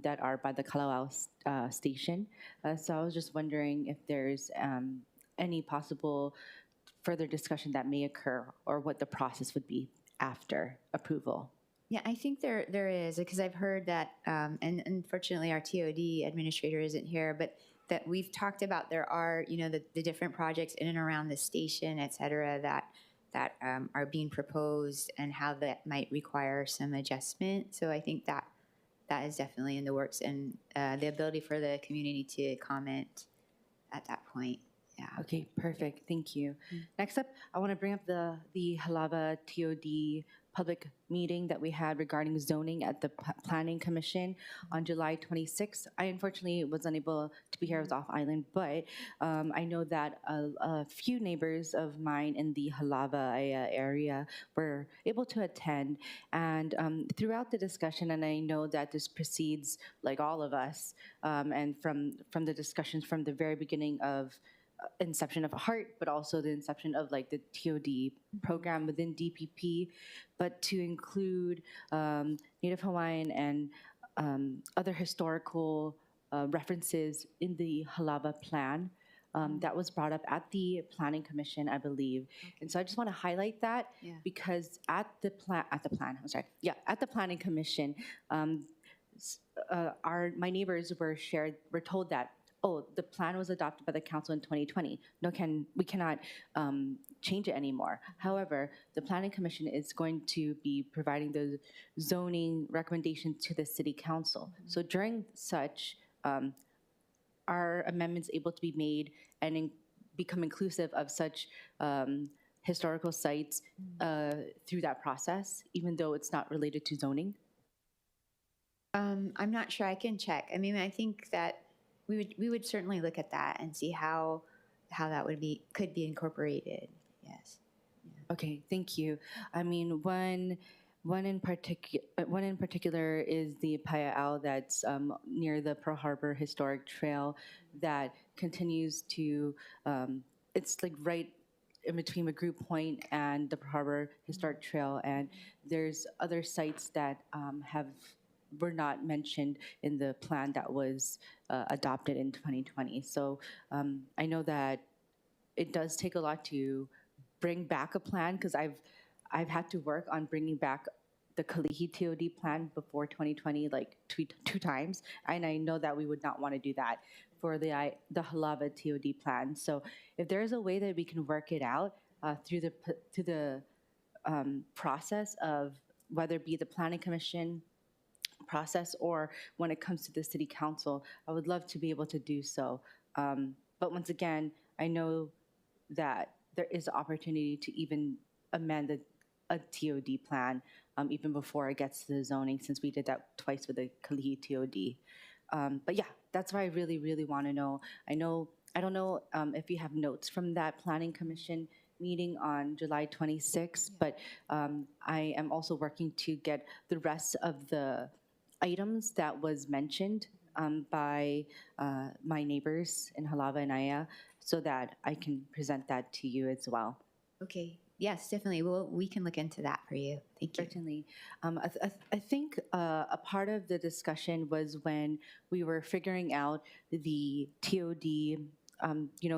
that are by the Kalawao station. So I was just wondering if there's any possible further discussion that may occur or what the process would be after approval.
Yeah, I think there is, because I've heard that, and unfortunately our TOD administrator isn't here, but that we've talked about there are, the different projects in and around the station, et cetera, that are being proposed and how that might require some adjustment. So I think that is definitely in the works, and the ability for the community to comment at that point. Yeah.
Okay, perfect. Thank you. Next up, I want to bring up the Halava TOD public meeting that we had regarding zoning at the Planning Commission on July 26th. I unfortunately was unable to be here. I was off island, but I know that a few neighbors of mine in the Halava area were able to attend. And throughout the discussion, and I know that this precedes like all of us, and from the discussions from the very beginning of inception of HEART, but also the inception of like the TOD program within DPP, but to include Native Hawaiian and other historical references in the Halava plan. That was brought up at the Planning Commission, I believe. And so I just want to highlight that because at the Planning Commission, my neighbors were told that, oh, the plan was adopted by the council in 2020. We cannot change it anymore. However, the Planning Commission is going to be providing the zoning recommendations to the City Council. So during such, are amendments able to be made and become inclusive of such historical sites through that process, even though it's not related to zoning?
I'm not sure. I can check. I mean, I think that we would certainly look at that and see how that could be incorporated. Yes. Yeah.
Okay, thank you. I mean, one in particular is the Paia'ao that's near the Pearl Harbor Historic Trail that continues to. It's like right in between McGrew Point and the Pearl Harbor Historic Trail, and there's other sites that have were not mentioned in the plan that was adopted in 2020. So I know that it does take a lot to bring back a plan, because I've had to work on bringing back the Kalihi TOD plan before 2020 like two times, and I know that we would not want to do that for the Halava TOD plan. So if there is a way that we can work it out through the process of whether it be the planning commission process or when it comes to the city council, I would love to be able to do so. But once again, I know that there is opportunity to even amend a TOD plan even before it gets to the zoning, since we did that twice with the Kalihi TOD. But yeah, that's what I really, really want to know. I don't know if you have notes from that planning commission meeting on July 26th, but I am also working to get the rest of the items that was mentioned by my neighbors in Halava and Aya, so that I can present that to you as well.
Okay. Yes, definitely. We can look into that for you. Thank you.
Certainly. I think a part of the discussion was when we were figuring out the TOD.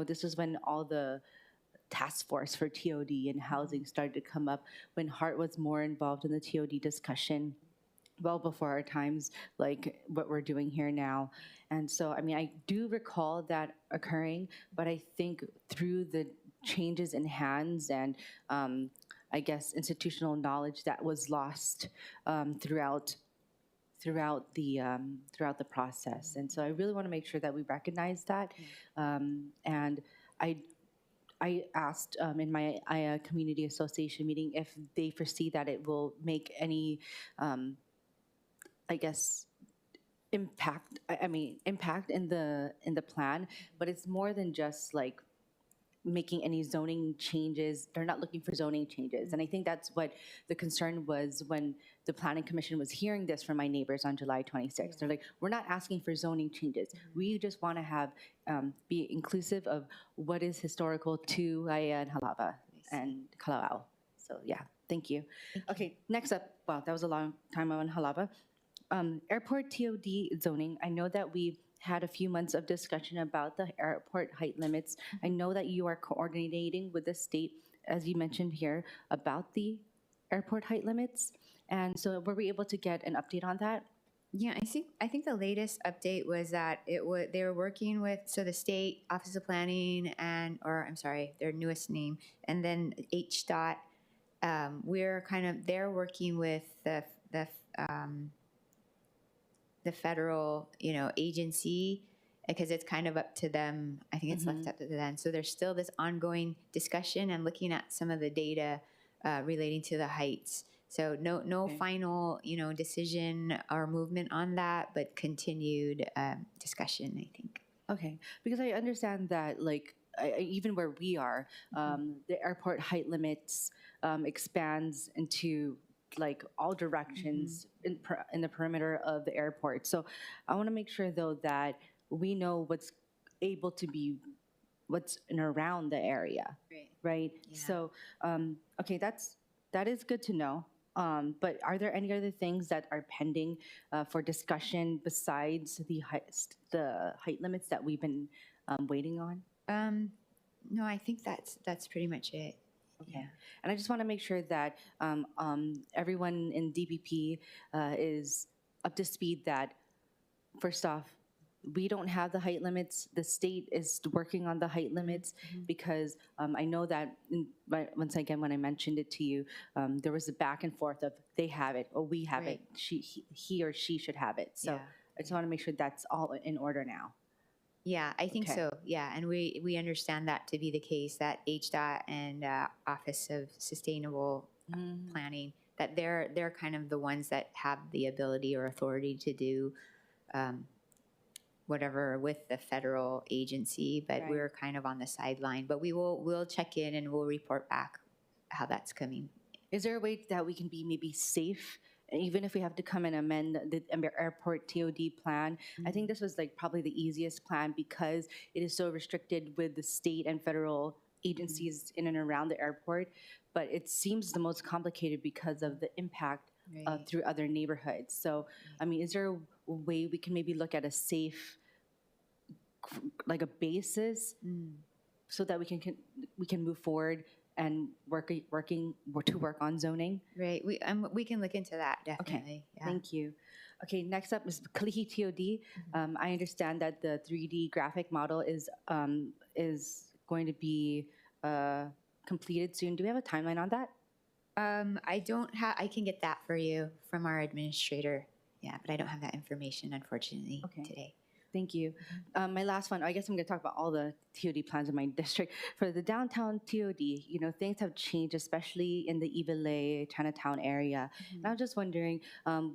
This was when all the task force for TOD and housing started to come up, when Hart was more involved in the TOD discussion, well before our times, like what we're doing here now. And so, I mean, I do recall that occurring, but I think through the changes in hands and I guess institutional knowledge that was lost throughout the process. And so I really want to make sure that we recognize that. And I asked in my Aya Community Association meeting if they foresee that it will make any I guess impact in the plan, but it's more than just like making any zoning changes. They're not looking for zoning changes. And I think that's what the concern was when the Planning Commission was hearing this from my neighbors on July 26th. They're like, we're not asking for zoning changes. We just want to have, be inclusive of what is historical to Aya and Halava and Kalawao. So yeah, thank you. Okay, next up, wow, that was a long time on Halava. Airport TOD zoning. I know that we had a few months of discussion about the airport height limits. I know that you are coordinating with the state, as you mentioned here, about the airport height limits. And so were we able to get an update on that?
Yeah, I think the latest update was that they were working with the State Office of Planning their newest name, and then HDOT. They're working with the federal, agency, because it's kind of up to them. I think it's left up to them. So there's still this ongoing discussion and looking at some of the data relating to the heights. So no final, decision or movement on that, but continued discussion, I think.
Okay, because I understand that, like, even where we are, the airport height limits expands into like all directions in the perimeter of the airport. So I want to make sure though that we know what's able to be, what's in around the area, right? Yeah. So okay, that is good to know. But are there any other things that are pending for discussion besides the height limits that we've been waiting on?
No, I think that's pretty much it.
Okay. Yeah. And I just want to make sure that everyone in DPP is up to speed that, first off, we don't have the height limits. The state is working on the height limits because I know that, once again, when I mentioned it to you, there was a back and forth of they have it or we have it. He or she should have it. So I just want to make sure that's all in order now.
Yeah, I think so. Yeah, and we understand that to be the case, that HDOT and Office of Sustainable Planning, that they're kind of the ones that have the ability or authority to do whatever with the federal agency, but we're kind of on the sideline. But we'll check in and we'll report back how that's coming.
Is there a way that we can be maybe safe? Even if we have to come and amend the airport TOD plan, I think this was like probably the easiest plan because it is so restricted with the state and federal agencies in and around the airport. But it seems the most complicated because of the impact
Right.
through other neighborhoods. So, I mean, is there a way we can maybe look at a safe, like a basis, so that we can move forward and work on zoning?
Right. We can look into that definitely. Yeah.
Thank you. Okay, next up is Kalihi TOD. I understand that the 3D graphic model is going to be completed soon. Do we have a timeline on that?
I don't have. I can get that for you from our administrator. Yeah, but I don't have that information unfortunately today.
Thank you. My last one, I guess I'm going to talk about all the TOD plans in my district. For the downtown TOD, you know, things have changed, especially in the Iwilei, Chinatown area. And I'm just wondering,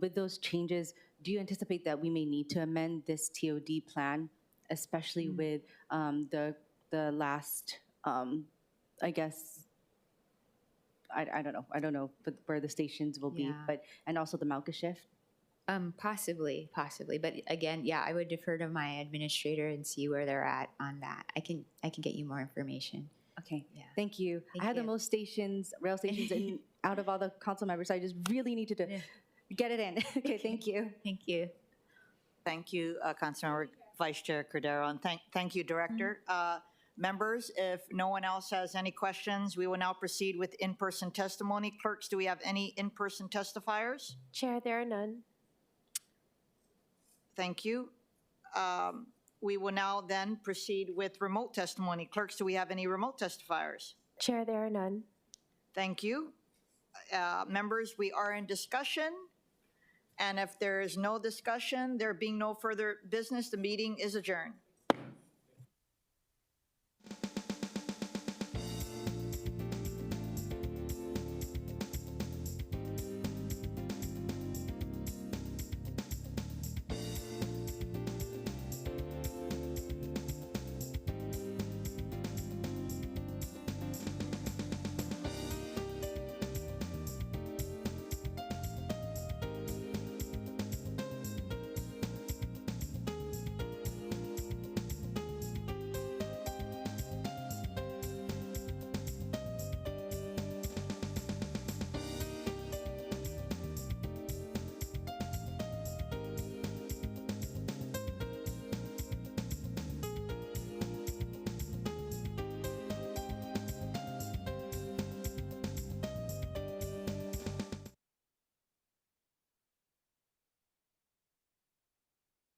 with those changes, do you anticipate that we may need to amend this TOD plan, especially with the last, I guess, I don't know where the stations will be,
Yeah.
but, and also the Mauka shift?
Possibly. But again, yeah, I would defer to my administrator and see where they're at on that. I can get you more information.
Okay.
Yeah.
Thank you.
Thank
I have
you.
the most rail stations out of all the council members. So I just really needed to get it in. Okay, thank you.
Thank you.
Thank you, Councilmember Vice Chair Cordero, and thank you, Director. Members, if no one else has any questions, we will now proceed with in-person testimony. Clerks, do we have any in-person testifiers?
Chair, there are none.
Thank you. We will now then proceed with remote testimony. Clerks, do we have any remote testifiers?
Chair, there are none.
Thank you. Members, we are in discussion. And if there is no discussion, there being no further business, the meeting is adjourned.